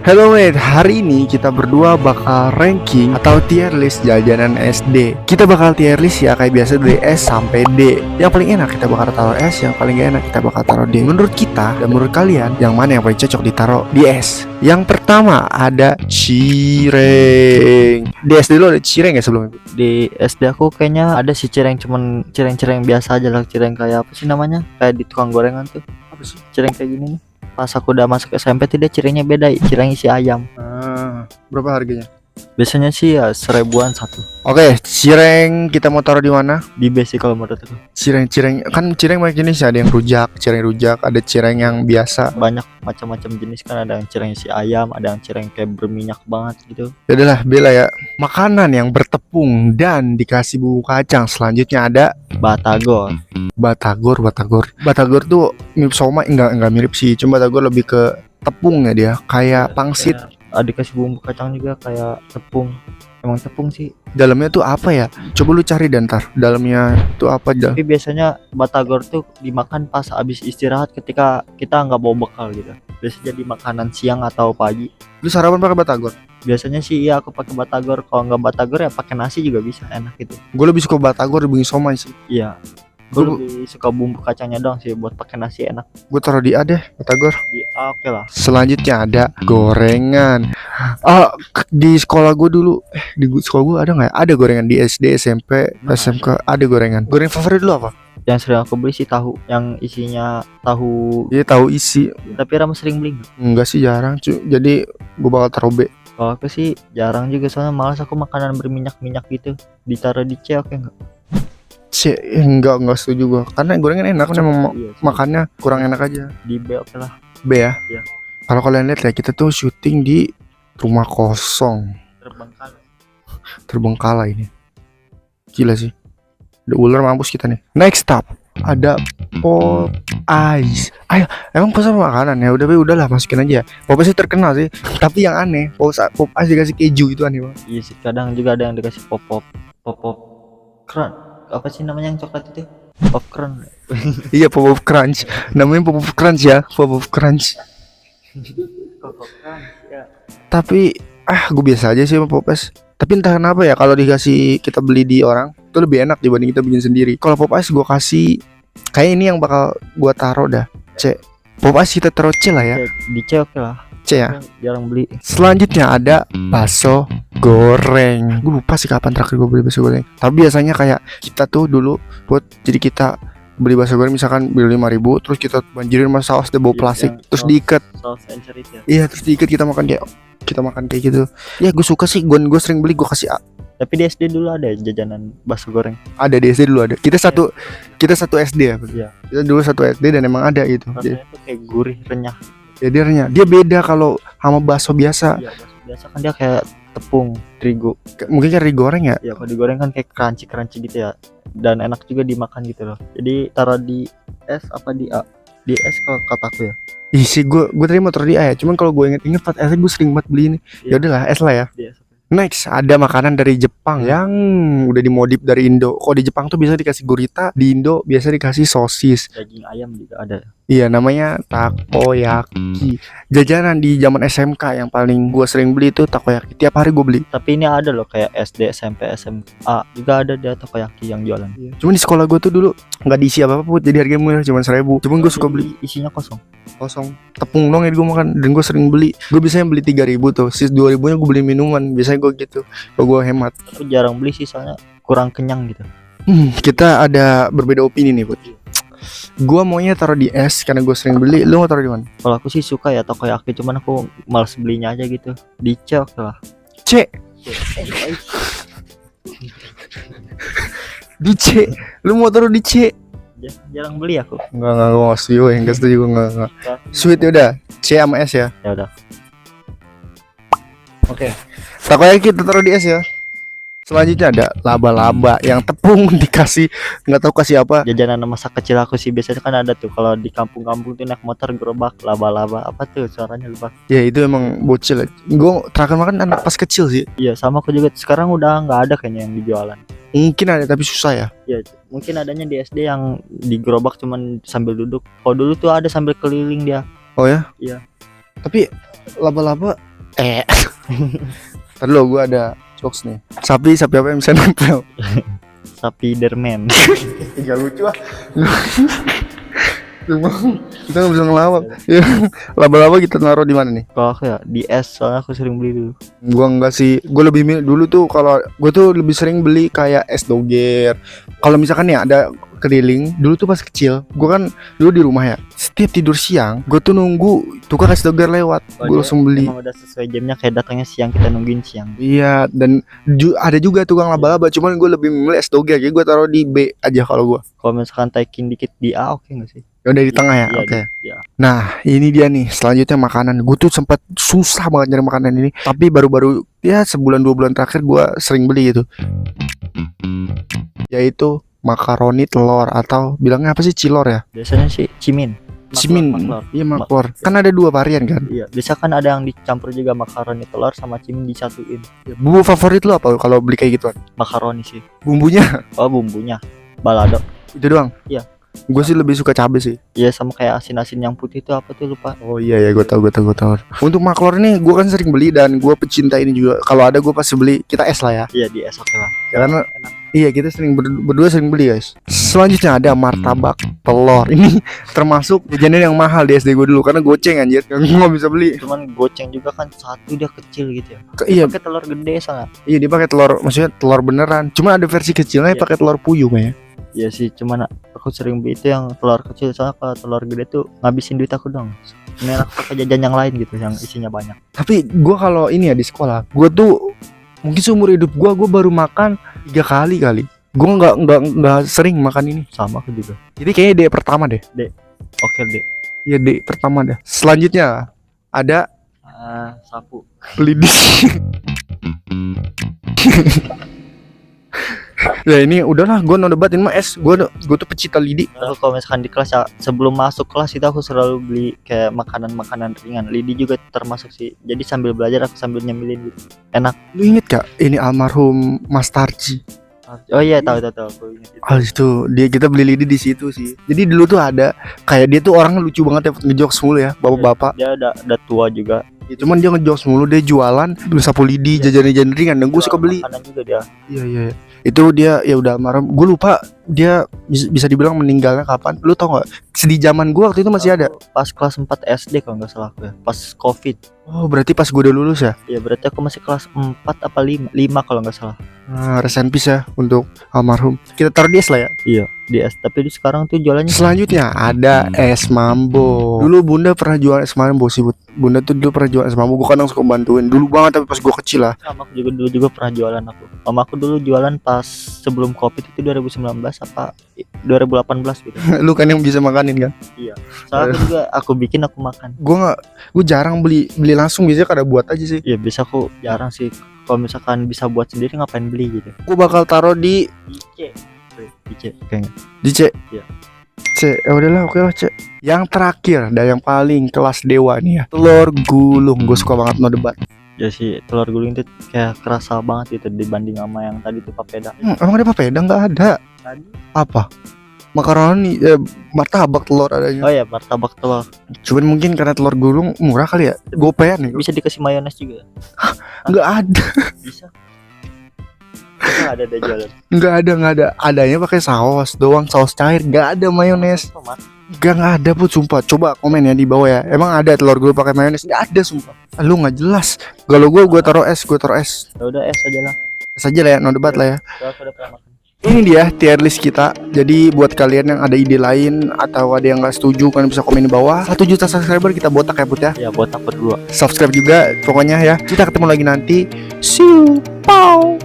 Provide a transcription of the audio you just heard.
Hello mate, hari ini kita berdua bakal ranking atau tier list jajanan SD. Kita bakal tier list ya kayak biasa dari S sampai D. Yang paling enak kita bakal taruh S, yang paling gak enak kita bakal taruh D. Menurut kita dan menurut kalian, yang mana yang paling cocok ditaruh di S? Yang pertama ada cireng. Di SD dulu ada cireng ya sebelumnya? Di SD aku kayaknya ada sih cireng, cuman cireng biasa aja lah. Cireng kayak apa sih namanya, kayak di tukang gorengan tuh. Apa sih? Cireng kayak gini nih. Pas aku udah masuk SMP tidak, cirengnya beda, cireng isi ayam. Berapa harganya? Biasanya sih ya 1000-an satu. Oke, cireng kita mau taruh di mana? Di basic kalau menurut aku. Cireng kan cireng banyak jenis, ada yang rujak, cireng rujak, ada cireng yang biasa. Banyak macam-macam jenis kan, ada yang cireng isi ayam, ada yang cireng kayak berminyak banget gitu. Yaudahlah, bela ya. Makanan yang bertepung dan dikasih bumbu kacang. Selanjutnya ada Batagor. Batagor tuh mirip somai, enggak mirip sih, cuma Batagor lebih ke tepungnya dia, kayak pangsit. Ada dikasih bumbu kacang juga kayak tepung. Emang tepung sih. Dalamnya tuh apa ya? Coba lu cari dan ntar dalamnya tuh apa aja. Tapi biasanya Batagor tuh dimakan pas habis istirahat ketika kita nggak bawa bekal gitu. Biasanya jadi makanan siang atau pagi. Lu sarapan pakai Batagor? Biasanya sih iya aku pakai Batagor. Kalau nggak Batagor ya pakai nasi juga bisa, enak gitu. Gue lebih suka Batagor dibanding somai sih. Iya. Gue lebih suka bumbu kacangnya doang sih, buat pakai nasi enak. Gue taruh di A deh, Batagor. Di A oke lah. Selanjutnya ada gorengan. Di sekolah gue dulu, di sekolah gue ada nggak ya? Ada gorengan di SD, SMP, SMK ada gorengan. Goreng favorit lu apa? Yang sering aku beli sih tahu, yang isinya tahu. Iya, tahu isi. Tapi Rama sering beli nggak? Enggak sih, jarang cuy. Jadi gue bakal taruh B. Kalau aku sih jarang juga, soalnya malas aku makanan berminyak-minyak gitu. Ditaruh di C oke nggak? C, enggak setuju gue. Karena gorengan enak, kan emang Iya, makannya kurang enak aja. di B oke lah. B ya. Iya. Kalau kalian lihat ya, kita tuh syuting di rumah kosong. Terbengkalai ini. Gila sih. Ada ular, mampus kita nih. Next up ada pop ice. Ayo, emang pesan makanan ya. Udahlah masukin aja. Pop ice terkenal sih. Tapi yang aneh, pop ice dikasih keju itu aneh banget. Iya sih, kadang juga ada yang dikasih pop crunch. Apa sih namanya yang coklat itu? Popcorn. Iya, pop crunch. Namanya pop crunch ya, pop crunch. Ya. Tapi gue biasa aja sih sama pop ice. Tapi entah kenapa ya, kalau dikasih kita beli di orang itu lebih enak dibanding kita bikin sendiri. Kalau pop ice gue kasih, kayak ini yang bakal gue taruh dah, C. Pop ice kita taruh C lah ya. Di C oke lah. C ya. Jarang beli. Selanjutnya ada bakso goreng. Gue lupa sih kapan terakhir gue beli bakso goreng. Tapi biasanya kayak kita tuh dulu jadi kita beli bakso goreng misalkan beli 5.000, terus kita banjirin sama saus deh, bawa plastik, terus diikat. Saus encer itu ya. Iya, terus diikat, kita makan kayak gitu. Ya gue suka sih, gue sering beli, gue kasih A. Tapi di SD dulu ada jajanan bakso goreng. Ada di SD dulu ada. Kita satu SD ya. Iya. Kita dulu satu SD dan emang ada gitu. Rasanya tuh kayak gurih, renyah. Ya dia beda kalau sama bakso biasa. Iya, bakso biasa kan dia kayak tepung terigu. Mungkin kayak digoreng ya. Ya kalau digoreng kan kayak crunchy gitu ya. Dan enak juga dimakan gitu loh. Jadi taruh di S apa di A? Di S kalau kataku ya. Ih sih, gue tadi mau taruh di A ya. Cuman kalau gue inget pas SD gue sering banget beli ini. Ya udahlah S lah ya. Di S. Next ada makanan dari Jepang yang udah dimodif dari Indo. Kalau di Jepang tuh biasa dikasih gurita, di Indo biasa dikasih sosis. Daging ayam juga ada. Iya, namanya takoyaki. Jajanan di zaman SMK yang paling gue sering beli itu takoyaki. Tiap hari gue beli. Tapi ini ada loh kayak SD, SMP, SMA juga ada dia takoyaki yang jualan. Cuman di sekolah gue tuh dulu nggak diisi apa-apa pun, jadi harganya murah, cuma 1.000. Cuman gue suka beli. Isinya kosong. Tepung dong ya gue makan, dan gue sering beli. Gue biasanya beli 3.000 tuh, sis 2.000 nya gue beli minuman. Biasanya gue gitu, kalau gue hemat. Aku jarang beli sih soalnya kurang kenyang gitu. Kita ada berbeda opini nih, Bud. Gue maunya taruh di S karena gue sering beli. Lu mau taruh di mana? Kalau aku sih suka ya takoyaki, cuman aku males belinya aja gitu. Di C oke lah. C. Di C. Lu mau taruh di C? Jarang beli aku. Enggak setuju, enggak setuju, enggak. Sweet ya udah, C sama S ya. Ya udah. Oke. Takoyaki kita taruh di S ya. Selanjutnya ada laba-laba yang tepung dikasih nggak tahu kasih apa. Jajanan masa kecil aku sih biasanya kan ada tuh kalau di kampung-kampung tuh naik motor gerobak laba-laba, apa tuh suaranya lupa. Ya itu emang bocil. Gue terakhir makan anak pas kecil sih. Iya sama aku juga. Sekarang udah nggak ada kayaknya yang dijualan. Mungkin ada tapi susah ya. Ya mungkin adanya di SD yang di gerobak cuman sambil duduk. Kalau dulu tuh ada sambil keliling dia. Oh ya? Iya. Tapi laba-laba Tadi lo gue ada jokes nih. Sapi apa yang bisa nempel? Sapi derman. Gak lucu ah. Cuma kita nggak bisa ngelawak. Ya, laba-laba kita naruh di mana nih? Kalau aku ya di es, soalnya aku sering beli dulu. Gua enggak sih. Gua lebih dulu tuh kalau gua tuh lebih sering beli kayak es doger. Kalau misalkan ya ada keliling dulu tuh pas kecil, gua kan dulu di rumah ya. Setiap tidur siang, gua tuh nunggu tukang es doger lewat. Gua langsung beli. Emang udah sesuai jamnya, kayak datangnya siang kita nungguin siang. Iya, dan ada juga tukang laba-laba, cuman gue lebih memilih es doger. Jadi gue taruh di B aja kalau gue. Kalau misalkan taikin dikit di A, oke nggak sih? Ya udah di tengah ya, Iya, oke. di A. Nah, ini dia nih, selanjutnya makanan. Gue tuh sempat susah banget nyari makanan ini, tapi baru-baru ya sebulan 2 bulan terakhir gue sering beli gitu. Yaitu makaroni telur, atau bilangnya apa sih, cilor ya? Biasanya sih cimin. Cimin. Maklor. Iya, maklor. Kan ada 2 varian kan? Iya, bisa kan ada yang dicampur juga, makaroni telur sama cimin disatuin. Bumbu favorit lo apa kalau beli kayak gituan? Makaroni sih. Bumbunya Oh, bumbunya balado. itu doang? Iya. Gue sih lebih suka cabai sih. Iya, sama kayak asin-asin yang putih itu apa tuh, lupa. Oh iya ya, gue tahu. Untuk maklor ini gue kan sering beli dan gue pecinta ini juga. Kalau ada gue pasti beli. Kita es lah ya. Iya, di es oke lah. Ya karena Enak. iya kita sering berdua sering beli guys. Selanjutnya ada martabak telur. Ini termasuk jajanan yang mahal di SD gue dulu karena goceng anjir. Yang nggak bisa beli. Cuman goceng juga kan, satu dia kecil gitu ya. Iya, Pakai telur gede soalnya. iya dia pakai telur, maksudnya telur beneran. Cuma ada versi kecilnya Iya. pakai telur puyuh ya. Iya sih, cuman aku sering beli itu yang telur kecil, soalnya kalau telur gede tuh ngabisin duit aku dong. Ini aku pakai jajan yang lain gitu, yang isinya banyak. Tapi gue kalau ini ya di sekolah, gue tuh mungkin seumur hidup gue baru makan 3 kali. Gue nggak sering makan ini. Sama aku juga. Jadi kayaknya D pertama deh. Oke deh. Iya D pertama deh. Selanjutnya ada Sapu. lidi. Ya ini udahlah, gue no debat, ini mah es. Gue tuh pecinta lidi. Aku kalau misalkan di kelas ya, sebelum masuk kelas itu aku selalu beli kayak makanan ringan. Lidi juga termasuk sih. Jadi sambil belajar aku sambil nyemilin gitu. Enak. Lu inget gak ini almarhum Mas Tarji? Oh iya, tahu aku ingat itu. Itu kita beli lidi di situ sih. Jadi dulu tuh ada kayak dia tuh orangnya lucu banget ya, ngejokes mulu ya, bapak-bapak. Dia udah tua juga. Ya, cuman dia ngejokes mulu, dia jualan beli sapu lidi, jajan-jajan ringan, dan gue suka beli. Makanan juga dia. Iya. Itu dia ya udah almarhum. Gue lupa dia bisa dibilang meninggalnya kapan. Lu tau gak? Di zaman gue waktu itu masih ada. Pas kelas 4 SD kalau nggak salah aku ya. Pas Covid. Oh berarti pas gue udah lulus ya? Ya berarti aku masih kelas 4 apa 5 kalau nggak salah. Nah, rest in peace ya untuk almarhum. Kita taruh di es lah ya. Iya, di es. Tapi di sekarang tuh jualannya Selanjutnya ada es mambo. Dulu bunda pernah jual es mambo sih. Bunda tuh dulu pernah jual es mambo. Gue kadang suka bantuin. Dulu banget tapi pas gue kecil lah. sama aku juga dulu pernah jualan aku. Mama aku dulu jualan pas sebelum Covid itu 2019 apa 2018 gitu. Lu kan yang bisa makanin kan? Soalnya aku juga aku bikin aku makan. Gue jarang beli langsung, biasanya kada buat aja sih. Ya bisa, aku jarang sih. Kalau misalkan bisa buat sendiri ngapain beli gitu. Gue bakal taruh di Ice kayaknya. C. Iya. C. Ya udahlah, oke lah C. Yang terakhir dan yang paling kelas dewa nih ya, telur gulung. Gue suka banget no debat. Ya sih, telur gulung itu kayak kerasa banget gitu dibanding sama yang tadi tuh papeda. Emang ada papeda? Nggak ada. Tadi. Apa? Makaroni, martabak telur adanya. Oh ya, martabak telur. Cuman mungkin karena telur gulung murah kali ya. Gopean nih. Bisa dikasih mayones juga. Nggak ada. Bisa. Bisa ada jualan. Nggak ada. Adanya pakai saus doang, saus cair. Nggak ada mayones. Tomat. Nggak ada pun sumpah. Coba komen ya di bawah ya. Emang ada telur gulung pakai mayones? Nggak ada sumpah. Lu nggak jelas. Kalau gue taruh es. Ya udah es aja lah. Es aja lah ya, no debat lah ya. Soalnya aku udah pernah makan. Ini dia tier list kita. Jadi buat kalian yang ada ide lain atau ada yang nggak setuju, kalian bisa komen di bawah. 1 juta subscriber kita botak ya Put ya. Ya botak berdua. Subscribe juga pokoknya ya. Kita ketemu lagi nanti. See you. Pow.